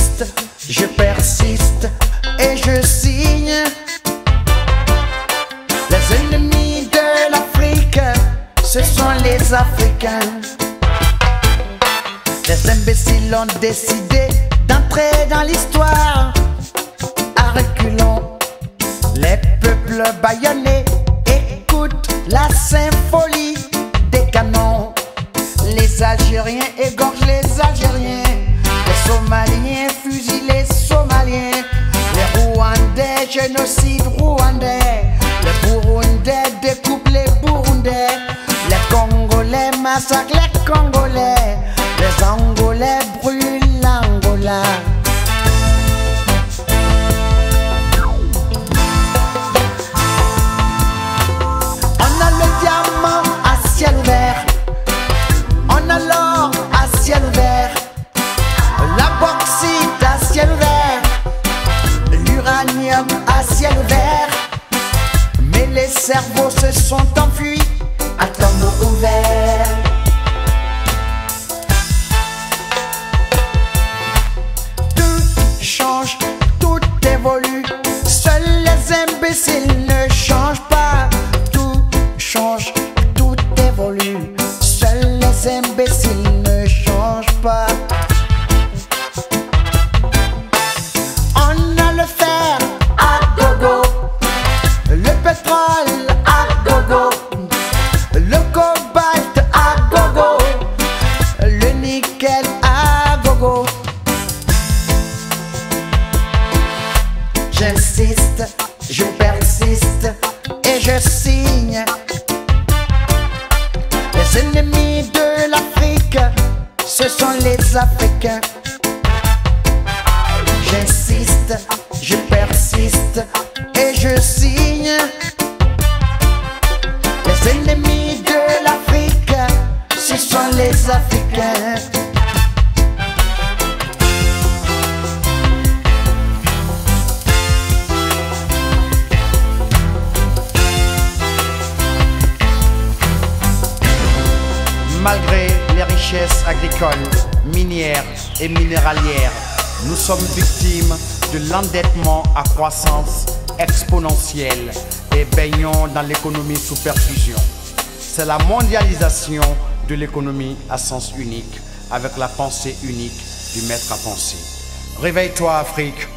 J'insiste, je persiste et je signe. Les ennemis de l'Afrique, ce sont les Africains. Les imbéciles ont décidé d'entrer dans l'histoire. À reculons, les peuples bâillonnés écoutent la symphonie des canons. Les Algériens égorgent les Algériens, les Somaliens fusillent les Somaliens, les Rwandais génocide rwandais, les Burundais découpent les Burundais, les Congolais massacrent les Congolais, les Angolais brûlent l'Angola. On a le diamant à ciel ouvert, on a l'or à ciel ouvert, la bauxite à ciel ouvert, l'uranium à ciel ouvert. Mais les cerveaux se sont enfuis à tombeau ouvert. Tout change, tout évolue, seuls les imbéciles ne changent pas. Tout change, tout évolue, seuls les imbéciles ne changent pas. On a le fer à gogo, le pétrole à gogo, le cobalt à gogo, le nickel à gogo. J'insiste, je persiste et je signe. Les ennemis de l'Afrique, ce sont les Africains. J'insiste, je persiste et je signe. Les ennemis de l'Afrique, ce sont les Africains. Malgré les richesses agricoles, minières et minéralières, nous sommes victimes de l'endettement à croissance exponentielle et baignons dans l'économie sous perfusion. C'est la mondialisation de l'économie à sens unique, avec la pensée unique du maître à penser. Réveille-toi Afrique,